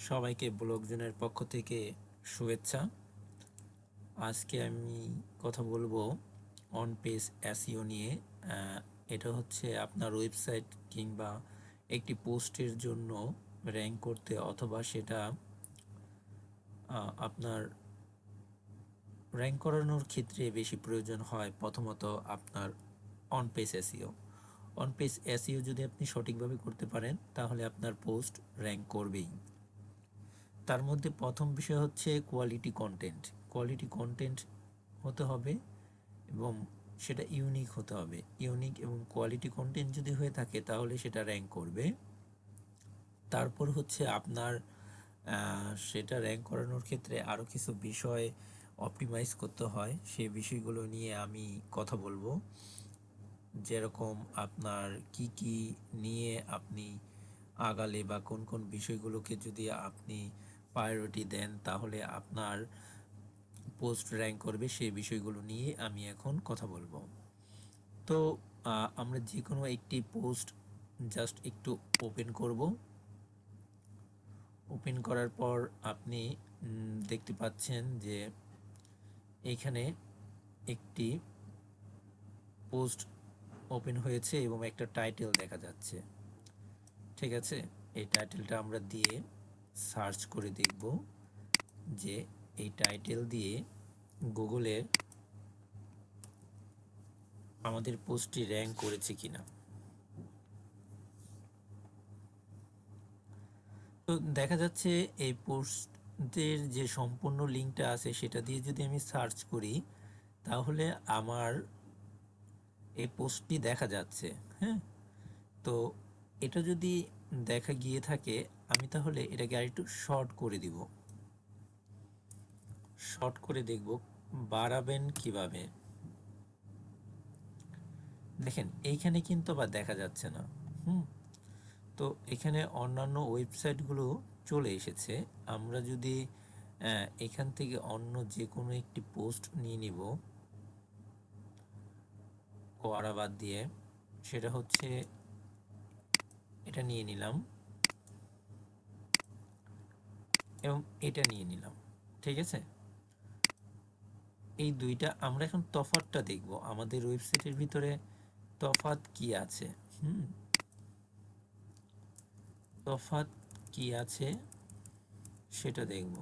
সবাইকে ব্লগজনের পক্ষ থেকে শুভেচ্ছা। আজকে আমি কথা বলবো অন পেজ এসইও নিয়ে। এটা হচ্ছে আপনার ওয়েবসাইট কিংবা একটি পোস্টের জন্য র্যাঙ্ক করতে, অথবা সেটা আপনার র্যাঙ্ক করানোর ক্ষেত্রে বেশি প্রয়োজন হয় প্রথমত আপনার on page SEO. On page SEO যদি আপনি সঠিকভাবে করতে পারেন তাহলে আপনার পোস্ট র্যাঙ্ক করবেই। তার মধ্যে প্রথম বিষয় হচ্ছে কোয়ালিটি কন্টেন্ট। কোয়ালিটি কন্টেন্ট হতে হবে এবং সেটা ইউনিক হতে হবে। ইউনিক এবং কোয়ালিটি কন্টেন্ট যদি হয়ে থাকে তাহলে সেটা র্যাঙ্ক করবে। তারপর হচ্ছে আপনার সেটা র্যাঙ্ক করানোর ক্ষেত্রে আরও কিছু বিষয় অপটিমাইজ করতে হয়, সেই বিষয়গুলো নিয়ে আমি কথা বলবো। যেরকম আপনার কি কি নিয়ে আপনি আগালে বা কোন কোন বিষয়গুলোকে যদি আপনি প্রায়োরিটি দেন তাহলে আপনার পোস্ট র্যাঙ্ক করবে, সেই বিষয়গুলো নিয়ে আমি এখন কথা বলবো। তো আমরা যে কোনো একটি পোস্ট জাস্ট একটু ওপেন করব। ওপেন করার পর আপনি দেখতে পাচ্ছেন যে এইখানে একটি পোস্ট ওপেন হয়েছে এবং একটা টাইটেল দেখা যাচ্ছে। ঠিক আছে, এই টাইটেলটা আমরা দিয়ে সার্চ করে দেখব যে এই টাইটেল দিয়ে গুগলে আমাদের পোস্টটি র্যাঙ্ক করেছে কিনা। তো দেখা যাচ্ছে এই পোস্টের যে সম্পূর্ণ লিঙ্কটা আছে সেটা দিয়ে যদি আমি সার্চ করি তাহলে আমার এই পোস্টটি দেখা যাচ্ছে। হ্যাঁ, তো এটা যদি দেখা গিয়ে থাকে আমি তাহলে এটাকে আরেকটু শর্ট করে দিব। শর্ট করে দেখব বাড়াবেন কিভাবে। দেখেন এইখানে কিন্তু আবার দেখা যাচ্ছে না। তো এখানে অন্যান্য ওয়েবসাইটগুলো চলে এসেছে। আমরা যদি এখান থেকে অন্য যে কোনো একটি পোস্ট নিয়ে নিব কোয়ারা বাদ দিয়ে, সেটা হচ্ছে এটা নিয়ে নিলাম এবং এটা নিয়ে নিলাম। ঠিক আছে, এই দুইটা আমরা এখন তফাৎটা দেখব, আমাদের ওয়েবসাইটের ভিতরে তফাৎ কি আছে। তফাৎ কি আছে সেটা দেখব।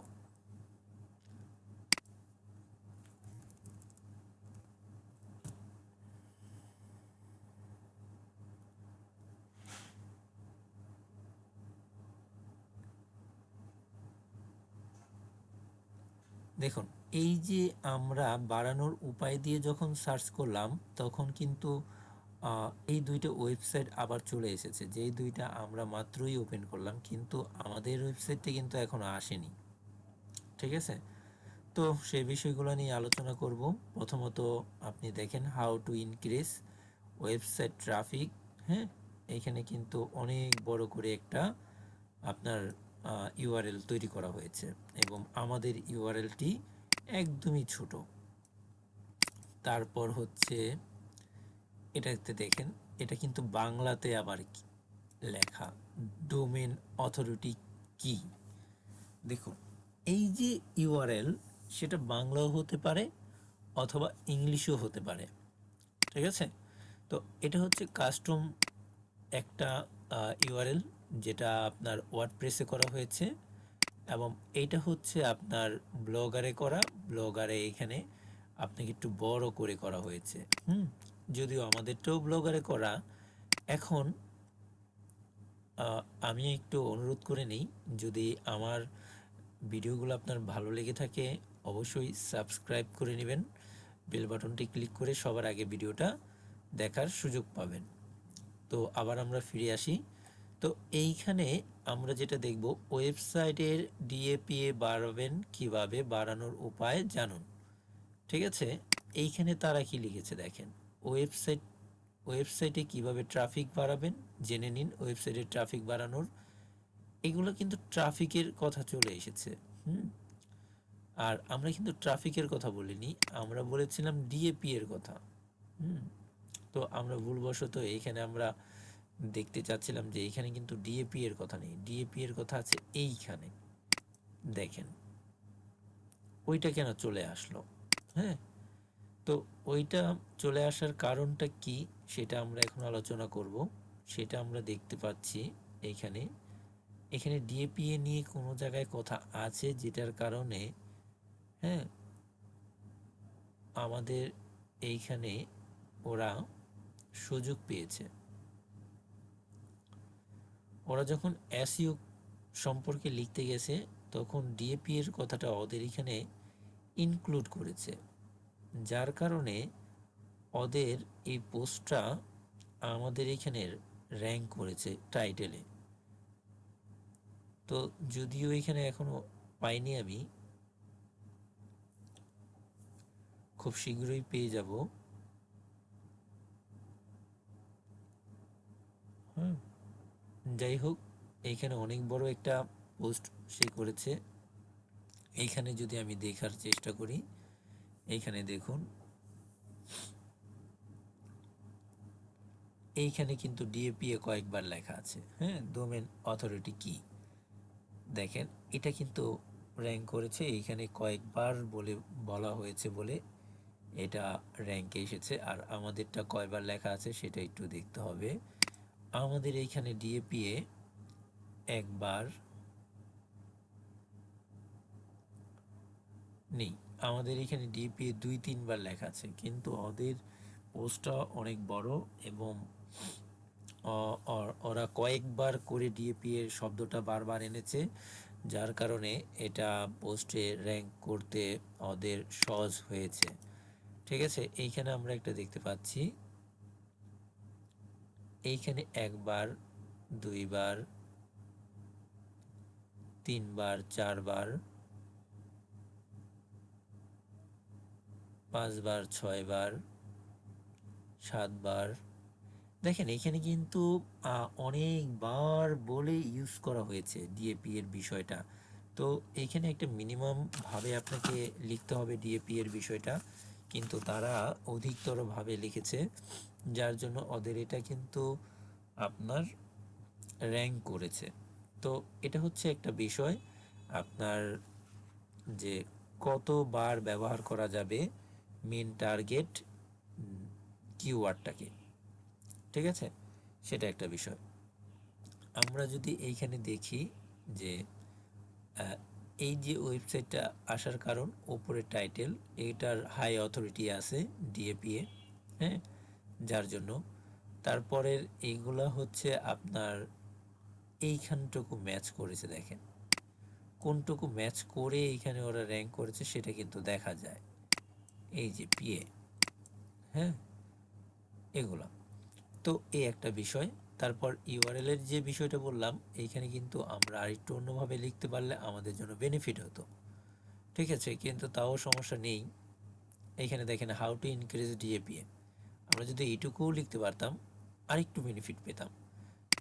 দেখুন, এই যে আমরা বাড়ানোর উপায় দিয়ে যখন সার্চ করলাম তখন কিন্তু এই দুইটা ওয়েবসাইট আবার চলে এসেছে, যেই দুইটা আমরা মাত্রই ওপেন করলাম, কিন্তু আমাদের ওয়েবসাইটটা কিন্তু এখনো আসেনি। ঠিক আছে, তো সেই বিষয়গুলো নিয়ে আলোচনা করব। প্রথমত আপনি দেখেন how to increase website traffic. হ্যাঁ, এখানে কিন্তু অনেক বড় করে একটা আপনার ইউআরএল তৈরি করা হয়েছে এবং আমাদের ইউআরএলটি একদমই ছোট। তারপর হচ্ছে এটাতে দেখেন, এটা কিন্তু বাংলাতে আবার লেখা, ডোমেন অথরিটি কি। দেখুন, এই যে ইউআরএল সেটা বাংলাও হতে পারে অথবা ইংলিশও হতে পারে। ঠিক আছে, তো এটা হচ্ছে কাস্টম একটা ইউআরএল যেটা আপনার ওয়ার্ডপ্রেসে করা হয়েছে এবং এইটা হচ্ছে আপনার ব্লগারে করা। ব্লগারে এখানে আপনাকে একটু বড় করে করা হয়েছে। যদিও আমাদেরটাও ব্লগারে করা। এখন আমি একটু অনুরোধ করে নিই, যদি আমার ভিডিওগুলো আপনার ভালো লেগে থাকে অবশ্যই সাবস্ক্রাইব করে নেবেন, বেল বাটনটি ক্লিক করে সবার আগে ভিডিওটা দেখার সুযোগ পাবেন। তো আবার আমরা ফিরে আসি। তো এইখানে আমরা যেটা দেখব, ওয়েবসাইটের ডিএপিএ বাড়াবেন কিভাবে, বাড়ানোর উপায় জানুন। ঠিক আছে, এইখানে তারা কি লিখেছে দেখেন, ওয়েবসাইটে কিভাবে ট্রাফিক বাড়াবেন জেনে নিন। ওয়েবসাইটে ট্রাফিক বাড়ানোর এগুলো কিন্তু ট্রাফিকের কথা চলে এসেছে। আর আমরা কিন্তু ট্রাফিকের কথা বলিনি, আমরা বলেছিলাম ডিএপি এর কথা। তো আমরা ভুলবশত এইখানে আমরা দেখতে চাচ্ছিলাম যে এইখানে কিন্তু ডিএপি এর কথা নেই, ডিএপি এর কথা আছে এইখানে। দেখেন ওইটা কেন চলে আসলো। হ্যাঁ, তো ওইটা চলে আসার কারণটা কি সেটা আমরা এখন আলোচনা করব। সেটা আমরা দেখতে পাচ্ছি এইখানে, এখানে ডিএপিএ নিয়ে কোনো জায়গায় কথা আছে যেটার কারণে হ্যাঁ আমাদের এইখানে ওরা সুযোগ পেয়েছে। ওরা যখন এসইও সম্পর্কে লিখতে গেছে তখন ডিএপি এর কথাটা ওদের এখানে ইনক্লুড করেছে, যার কারণে ওদের এই পোস্টটা আমাদের এখানের র্যাঙ্ক করেছে টাইটেলে। তো যদিও এখানে এখনো পাইনি, আমি খুব শীঘ্রই পেয়ে যাব। হুম, যাই হোক, এইখানে অনেক বড় একটা পোস্ট সে করেছে। এইখানে যদি আমি দেখার চেষ্টা করি, এইখানে দেখুন এইখানে কিন্তু ডিএপিএ কয়েকবার লেখা আছে। হ্যাঁ, ডোমেন অথরিটি কি, দেখেন এটা কিন্তু র্যাঙ্ক করেছে, এইখানে কয়েকবার বলে বলা হয়েছে বলে এটা র্যাঙ্কে এসেছে। আর আমাদেরটা কয়বার লেখা আছে সেটা একটু দেখতে হবে। আমাদের এইখানে ডিএপিএ একবার নেই, আমাদের এখানে ডিএপিএ 2-3বার লেখা আছে, কিন্তু ওদের পোস্টটা অনেক বড় এবং ওরা কয়েকবার করে ডিএপি এর শব্দটা বারবার এনেছে, যার কারণে এটা পোস্টে র্যাঙ্ক করতে ওদের সহজ হয়েছে। ঠিক আছে, এইখানে আমরা একটা দেখতে পাচ্ছি, এইখানে একবার, দুইবার, তিনবার, চারবার, পাঁচবার, ছয়বার, সাতবার, দেখেন এখানে কিন্তু অনেকবার বলে ইউজ করা হয়েছে ডিএপি এর বিষয়টা। তো এখানে একটা মিনিমাম ভাবে আপনাকে লিখতে হবে ডিএপি এর বিষয়টা, কিন্তু তারা অধিকতরভাবে লিখেছে, যার জন্য ওদের এটা কিন্তু আপনার র্যাঙ্ক করেছে। তো এটা হচ্ছে একটা বিষয়, আপনার যে কতবার ব্যবহার করা যাবে মেন টার্গেট কিওয়ার্ডটাকে, ঠিক আছে, সেটা একটা বিষয়। আমরা যদি এইখানে দেখি যে এই যে ওয়েবসাইটটা আসার কারণ, ওপরে টাইটেল, এটার হাই অথরিটি আছে ডিএপিএ, হ্যাঁ, যার জন্য তারপরের এইগুলা হচ্ছে আপনার এইখানটুকু ম্যাচ করেছে, দেখেন কোনটুকু ম্যাচ করে এইখানে ওরা র্যাঙ্ক করেছে সেটা কিন্তু দেখা যায়, এই যে পিএ, হ্যাঁ, এগুলা। তো এই একটা বিষয়। তারপর ইউআরএল এর যে বিষয়টা বললাম, এইখানে কিন্তু আমরা আরেকটু অন্যভাবে লিখতে পারলে আমাদের জন্য বেনিফিট হতো, ঠিক আছে, কিন্তু তাও সমস্যা নেই। এইখানে দেখেন হাউ টু ইনক্রিজ ডিএপিএ, আমরা যদি এইটুকুও লিখতে পারতাম আরেকটু বেনিফিট পেতাম।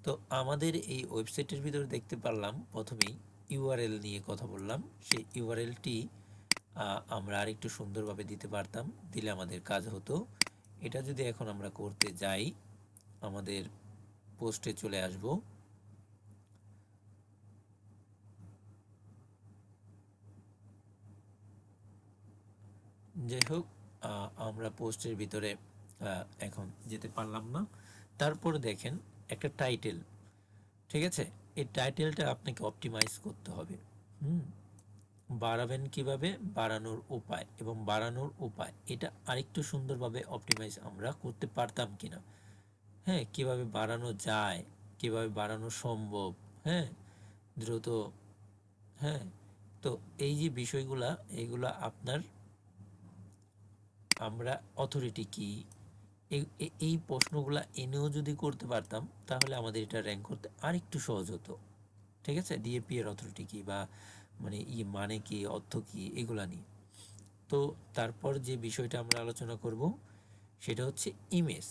তো আমাদের এই ওয়েবসাইটের ভিতরে দেখতে পারলাম প্রথমেই ইউআরএল নিয়ে কথা বললাম, সেই ইউআরএলটি আমরা আরেকটু সুন্দরভাবে দিতে পারতাম, দিলে আমাদের কাজ হতো। এটা যদি এখন আমরা করতে যাই, আমাদের পোস্টে চলে আসব, যাই হোক আমরা পোস্টের ভিতরে এখন যেতে পারলাম না। তারপর দেখেন একটা টাইটেল, ঠিক আছে, এই টাইটেলটা আপনাকে অপটিমাইজ করতে হবে। বাড়াবেন কিভাবে, বাড়ানোর উপায় এবং বাড়ানোর উপায়, এটা আরেকটু সুন্দরভাবে অপটিমাইজ আমরা করতে পারতাম কিনা, হ্যাঁ, কিভাবে বাড়ানো যায়, কিভাবে বাড়ানো সম্ভব, হ্যাঁ, দ্রুত, হ্যাঁ। তো এই যে বিষয়গুলা, এইগুলা আপনার আমরা অথরিটি কি, এই প্রশ্নগুলা এনেও যদি করতে পারতাম তাহলে আমাদের এটা র্যাঙ্ক করতে আরেকটু সহজ হতো, ঠিক আছে, ডিএপি এর অথরিটি কি বা মানে কি, অর্থ কি, এগুলা নিয়ে। তো তারপর যে বিষয়টা আমরা আলোচনা করব সেটা হচ্ছে ইমেজ।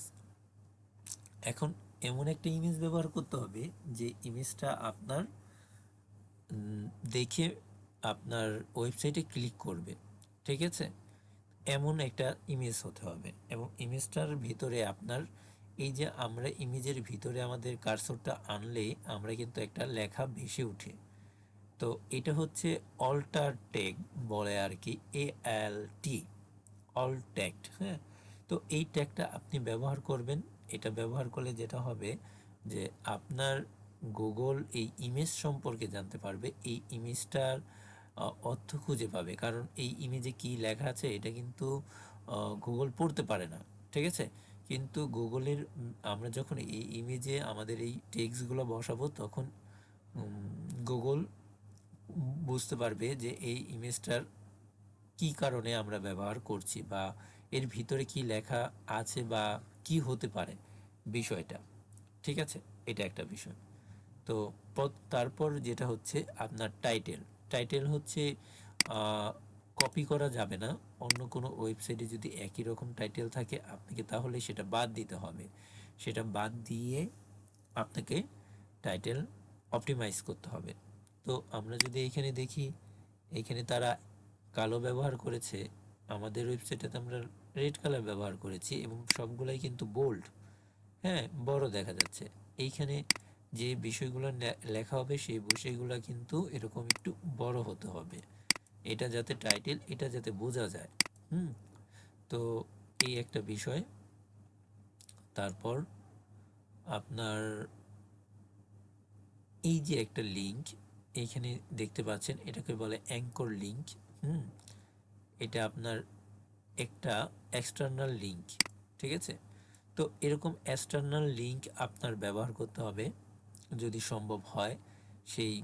এখন এমন একটা ইমেজ ব্যবহার করতে হবে যে ইমেজটা আপনার দেখে আপনার ওয়েবসাইটে ক্লিক করবে, ঠিক আছে, এমন একটা ইমেজ হতে হবে। এবং ইমেজটার ভিতরে আপনার এই যে আমরা ইমেজের ভিতরে আমাদের কার্সরটা আনলে আমরা কিন্তু একটা লেখা ভেসে উঠে, তো এটা হচ্ছে অল্টার টেক বলে আর কি, ALT, অল ট্যাগড। হ্যাঁ, তো এই ট্যাগটা আপনি ব্যবহার করবেন। এটা ব্যবহার করলে যেটা হবে যে আপনার গুগল এই ইমেজ সম্পর্কে জানতে পারবে, এই ইমেজটার অর্থ খুঁজে পাবে, কারণ এই ইমেজে কি লেখা আছে এটা কিন্তু গুগল পড়তে পারে না, ঠিক আছে? কিন্তু গুগলের আমরা যখন এই ইমেজে আমাদের এই টেক্সটগুলো বসাবো তখন গুগল বুঝতে পারবে যে এই ইমেজটার কি কারণে আমরা ব্যবহার করছি, বা এর ভিতরে কি লেখা আছে, বা কি হতে পারে বিষয়টা, ঠিক আছে? এটা একটা বিষয়। তো তারপর যেটা হচ্ছে আপনার টাইটেল। টাইটেল হচ্ছে কপি করা যাবে না। অন্য কোনো ওয়েবসাইটে যদি একই রকম টাইটেল থাকে আপনাকে তাহলে সেটা বাদ দিতে হবে। সেটা বাদ দিয়ে আপনাকে টাইটেল অপটিমাইজ করতে হবে। তো আমরা যদি এইখানে দেখি, এইখানে তারা কালো ব্যবহার করেছে, আমাদের ওয়েবসাইটে আমরা রেড কালার ব্যবহার করেছি এবং সবগুলাই কিন্তু বোল্ড, হ্যাঁ, বড় দেখা যাচ্ছে। এইখানে যে বিষয়গুলো লেখা হবে সেই বিষয়গুলো কিন্তু এরকম একটু বড় হতে হবে, এটা যাতে টাইটেল এটা যাতে বোঝা যায়। হুম, তো এই একটা বিষয়। তারপর আপনার এই যে একটা লিঙ্ক এইখানে দেখতে পাচ্ছেন, এটাকে বলে অ্যাঙ্কর লিঙ্ক। হুম, এটা আপনার একটা এক্সটার্নাল লিঙ্ক, ঠিক আছে? তো এরকম এক্সটার্নাল লিঙ্ক আপনার ব্যবহার করতে হবে যদি সম্ভব হয় সেই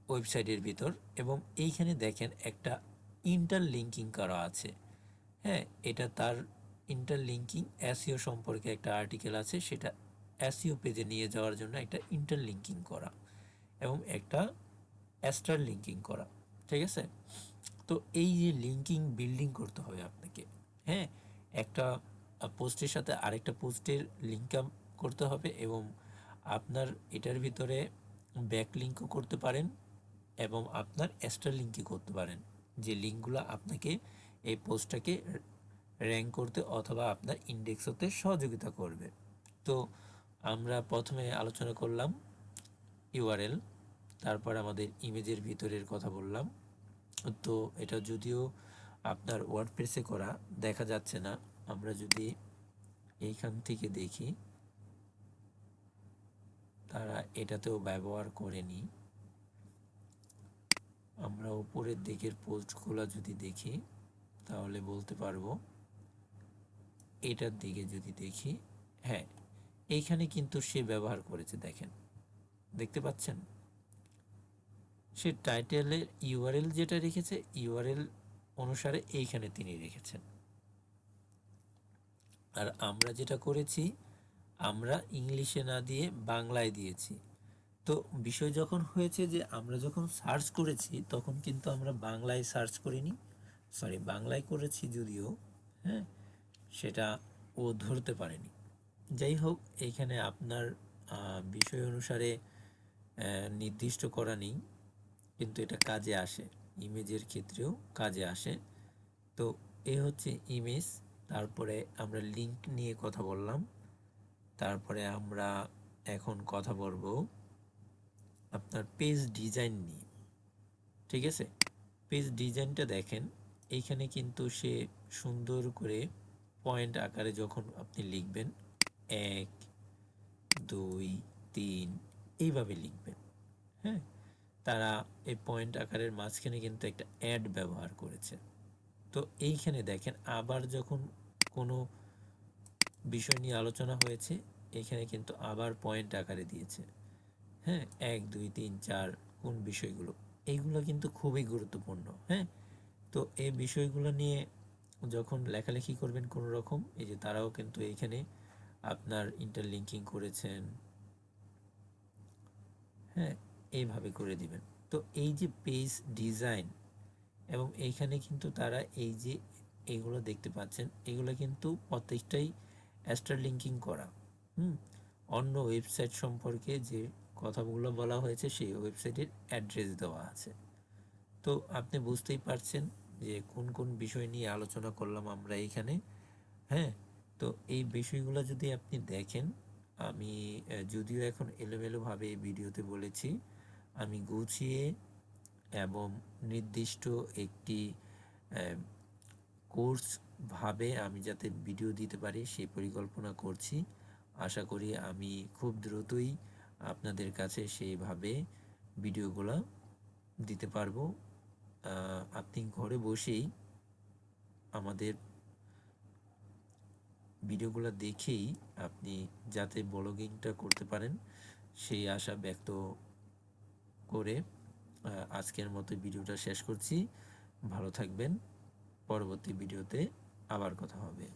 ওয়েবসাইটের ভিতর। এবং এইখানে দেখেন একটা ইন্টারলিঙ্কিং করা আছে। হ্যাঁ, এটা তার ইন্টারলিঙ্কিং এসইও সম্পর্কে একটা আর্টিকেল আছে, সেটা এসইও পেজে নিয়ে যাওয়ার জন্য একটা ইন্টারলিঙ্কিং করা এবং একটা এক্সটার লিঙ্কিং করা, ঠিক আছে? তো এই যে লিঙ্কিং বিল্ডিং করতে হবে আপনাকে, হ্যাঁ, একটা পোস্টের সাথে আরেকটা পোস্টের লিঙ্ক আপ করতে হবে এবং আপনার এটার ভিতরে ব্যাক লিঙ্কও করতে পারেন এবং আপনার এক্সট্রা লিঙ্কই করতে পারেন, যে লিঙ্কগুলো আপনাকে এই পোস্টটাকে র্যাঙ্ক করতে অথবা আপনার ইন্ডেক্স হতে সহযোগিতা করবে। তো আমরা প্রথমে আলোচনা করলাম ইউআরএল, তারপর আমাদের ইমেজের ভিতরের কথা বললাম। তো এটা যদিও আপনার ওয়ার্ডপ্রেসে করা দেখা যাচ্ছে না, আমরা যদি এইখান থেকে দেখি তারা এটাতেও ব্যবহার করেনি। আমরা উপরের দিকের পোস্টগুলো যদি দেখি তাহলে বলতে পারবো। এটার দিকে যদি দেখি, হ্যাঁ, এইখানে কিন্তু সে ব্যবহার করেছে, দেখেন, দেখতে পাচ্ছেন? সে টাইটেলের ইউআরএল যেটা রেখেছে ইউআরএল অনুসারে এইখানে তিনি রেখেছেন। আর আমরা যেটা করেছি আমরা ইংলিশে না দিয়ে বাংলায় দিয়েছি। তো বিষয় যখন হয়েছে যে আমরা যখন সার্চ করেছি তখন কিন্তু আমরা বাংলায় সার্চ করিনি, সরি বাংলায় করেছি যদিও, হ্যাঁ, সেটা ও ধরতে পারেনি। যাই হোক, এইখানে আপনার বিষয় অনুসারে নির্দিষ্ট করা নেই, কিন্তু এটা কাজে আসে, ইমেজের ক্ষেত্রেও কাজে আসে। তো এ হচ্ছে ইমেজ। তারপরে আমরা লিঙ্ক নিয়ে কথা বললাম। তারপরে আমরা এখন কথা বলবো আপনার পেজ ডিজাইন নিয়ে, ঠিক আছে? পেজ ডিজাইনটা দেখেন, এইখানে কিন্তু সে সুন্দর করে পয়েন্ট আকারে যখন আপনি লিখবেন 1 2 3 এইভাবে লিখবেন, হ্যাঁ, তারা এই পয়েন্ট আকারের মাঝখানে কিন্তু একটা অ্যাড ব্যবহার করেছে। তো এইখানে দেখেন আবার যখন কোনো বিষয় নিয়ে আলোচনা হয়েছে এখানে কিন্তু আবার পয়েন্ট আকারে দিয়েছে, হ্যাঁ, 1 2 3 4 কোন বিষয়গুলো, এইগুলো কিন্তু খুবই গুরুত্বপূর্ণ। হ্যাঁ, তো এই বিষয়গুলো নিয়ে যখন লেখালেখি করবেন কোনো রকম, এই যে তারাও কিন্তু এইখানে আপনার ইন্টারলিঙ্কিং করেছেন, হ্যাঁ, এইভাবে করে দিবেন। তো এই যে পেজ ডিজাইন এবং এইখানে কিন্তু তারা এই যে এগুলো দেখতে পাচ্ছেন এগুলো কিন্তু প্রত্যেকটাই অ্যাস্টার লিঙ্কিং করা। অন্য ওয়েবসাইট সম্পর্কে যে কথাগুলো বলা হয়েছে সেই ওয়েবসাইটের অ্যাড্রেস দেওয়া আছে। তো আপনি বুঝতেই পারছেন যে কোন কোন বিষয় নিয়ে আলোচনা করলাম আমরা এইখানে। হ্যাঁ, তো এই বিষয়গুলো যদি আপনি দেখেন, আমি যদিও এখন এলোমেলোভাবে এই ভিডিওতে বলেছি, আমি গুছিয়ে এবং নির্দিষ্ট একটি কোর্স ভাবে আমি যাতে ভিডিও দিতে পারি সেই পরিকল্পনা করছি। আশা করি আমি খুব দ্রুতই আপনাদের কাছে সেইভাবে ভিডিওগুলো দিতে পারবো। আপনি ঘরে বসেই আমাদের ভিডিওগুলো দেখেই আপনি যাতে ব্লগিংটা করতে পারেন সেই আশা ব্যক্ত করে আজকের মতো ভিডিওটা শেষ করছি। ভালো থাকবেন। পরবর্তী ভিডিওতে আবার কথা হবে।